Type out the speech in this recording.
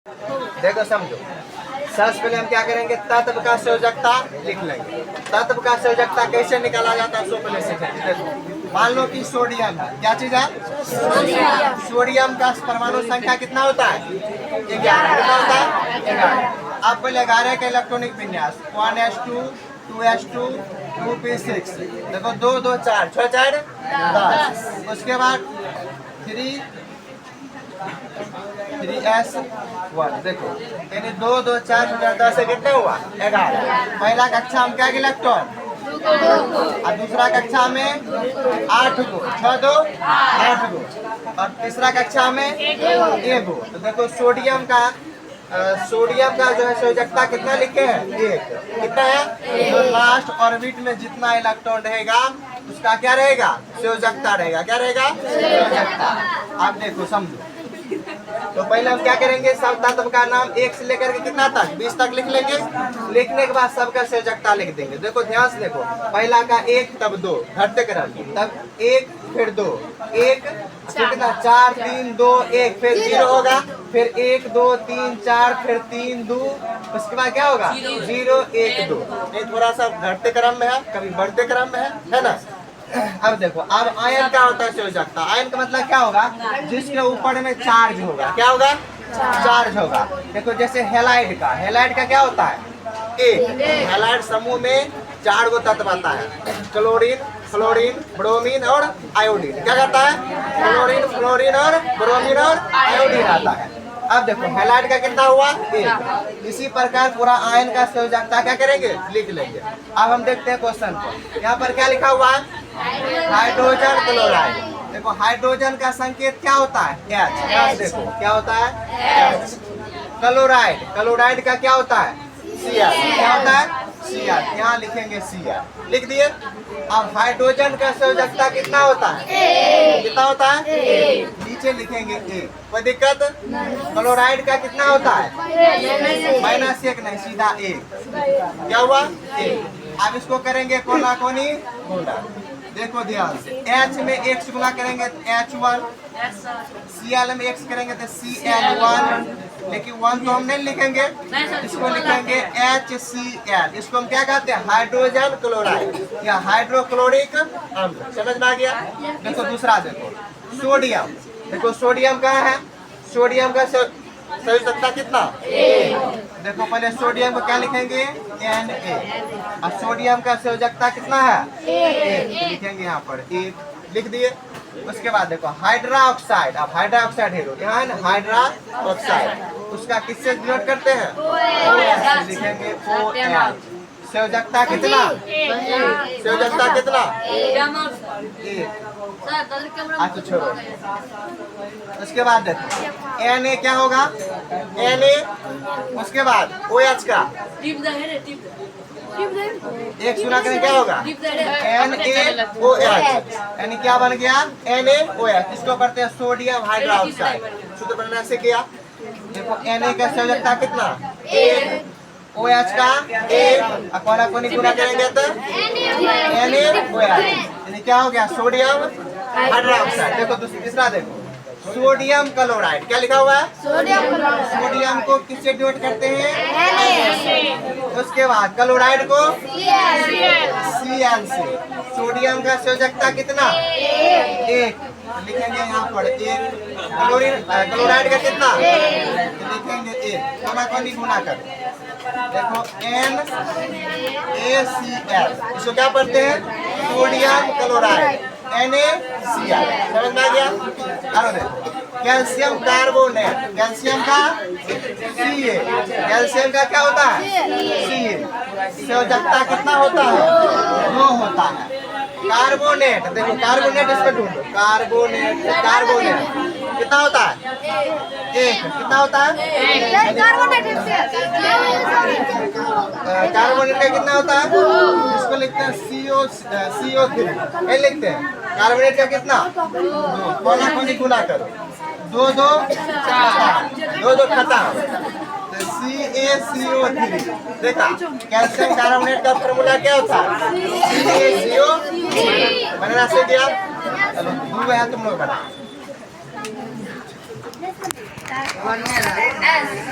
देखो समझो, सबसे पहले हम क्या करेंगे, तत्व का संयोजकता लिख लेंगे। तत्व का संयोजकता कैसे निकाला जाता है, सो पहले सीखेंगे। देखो मान लो कि सोडियम है, क्या चीज है, सोडियम का परमाणु संख्या कितना होता है, 11। कितना होता है, 11। अब पहले 11 का इलेक्ट्रॉनिक विन्यास 1s2 2s2 2p6। देखो 2 2 4 6 4 10। उसके बाद 3s1। देखो यानी 2 2 4 10 से कितना हुआ, 11। पहला कक्षा में क्या इलेक्ट्रॉन, और दूसरा कक्षा में 8 गो, 6 2 8 गो, और तीसरा कक्षा में 1 गो। तो देखो सोडियम का जो है संयोजकता कितना लिखे हैं, 1। कितना है, तो लास्ट ऑर्बिट में जितना इलेक्ट्रॉन रहेगा उसका क्या रहेगा, संयोजकता रहेगा। क्या रहेगा, संयोजकता। आप देखो समझो, तो पहले हम क्या करेंगे, सब तत्व का नाम 1 से लेकर के कितना तक, 20 तक लिख लेंगे। लिखने के बाद सबका संयोजकता लिख देंगे। देखो ध्यान से देखो, पहला का 1 तब 2 घटते क्रम, तब 1 फिर 2 1 कितना 4 3 2 1 फिर 0 होगा, फिर 1 2 3 4 फिर 3 2, उसके बाद क्या होगा 0 1 2। ये थोड़ा सा घटते क्रम में है, कभी बढ़ते क्रम में है ना। अब देखो, अब आयन क्या होता है संयोजकता, आयन का मतलब क्या होगा, जिसके ऊपर में चार्ज होगा। क्या होगा, चार्ज होगा। देखो जैसे हेलाइड का क्या होता है, एक हेलाइड समूह में 4 गो तत्व आता है, क्लोरीन फ्लोरीन ब्रोमीन और आयोडीन। क्या कहता है, क्लोरीन फ्लोरीन और ब्रोमीन और आयोडीन आता है। अब देखो हेलाइड का कितना हुआ, 1। इसी प्रकार पूरा आयन का संयोजकता क्या करेंगे, लिख लेंगे। अब हम देखते हैं क्वेश्चन को, यहाँ पर क्या लिखा हुआ है, हाइड्रोजन क्लोराइड। देखो हाइड्रोजन का संकेत क्या होता है, H। देखो क्या होता है, H। क्लोराइड का क्या होता है, Cl। क्या होता है, Cl। यहाँ लिखेंगे Cl, लिख दिए। अब हाइड्रोजन का संयोजकता कितना होता है, कितना होता है, नीचे लिखेंगे 1, कोई दिक्कत। क्लोराइड का कितना होता है, -1 नहीं, सीधा 1। क्या हुआ, 1। अब इसको करेंगे कोना कोनी गुणा। देखो ध्यान से, H में x गुना करेंगे H1, Cl में x करेंगे तो Cl1, लेकिन 1 तो हम नहीं लिखेंगे, इसको लिखेंगे HCl। इसको हम क्या कहते हैं, हाइड्रोजन क्लोराइड या हाइड्रोक्लोरिक अम्ल। समझ में आ गया। देखो दूसरा देखो, सोडियम। देखो सोडियम कहाँ है, सोडियम का संयोजकता कितना, देखो पहले सोडियम को क्या लिखेंगे, Na। और सोडियम का संयोजकता कितना है, 1। लिखेंगे यहाँ पर 1, लिख दिए। उसके बाद देखो हाइड्रा ऑक्साइड, अब हाइड्रा ऑक्साइड है यहाँ है हाइड्रा ऑक्साइड, उसका किससे डिनोट करते हैं, OH। लिखेंगे OH। संयोजकता कितना, संयोजकता कितना, 1। अच्छा छोड़ो। उसके बाद देखो Na क्या होगा, Na उसके बाद OH का 1 गुना करें क्या होगा, NaOH। यानी क्या बन गया, NaOH। इसको करते हैं सोडियम हाइड्रोक्साइड। सूत्र बनाने से किया। देखो Na का संयोजकता कितना, 1, OH का 1, कोना कोनी गुना करेंगे तो NaOH। यानी क्या हो गया, सोडियम हाइड्रोक्साइड। देखो तीसरा देखो, सोडियम क्लोराइड। क्या लिखा हुआ है, सोडियम क्लोराइड। सोडियम को किससे डिनोट करते हैं, Na। उसके बाद क्लोराइड को Cl से। सोडियम का संयोजकता कितना, 1। लिखेंगे यहाँ पर 1। क्लोराइड का कितना, लिखेंगे 1, कोना कोनी गुना कर। देखो NaCl, इसको क्या पढ़ते हैं, सोडियम क्लोराइड NaCl। समझ में आ गया। अरे देखो कैल्शियम कार्बोनेट, कैल्शियम का Ca, कैल्शियम का क्या होता है, Ca। संयोजकता कितना होता है, 2 होता है। कार्बोनेट, देखो कार्बोनेट इसमें ढूंढो, कार्बोनेट कितना होता है, 1। कितना होता है, कार्बोनेट का कितना होता है, इसको लिखते हैं CO3। ये लिखते हैं कार्बोनेट का कितना, 2। कोना कोनी गुना करो, 2 2 4, 2 2 खत्म, CaCO3। देखा कैल्शियम कार्बोनेट का फॉर्मूला क्या होता है, CaCO3। बनना से गया, चलो 2 है तुम लोग बना। S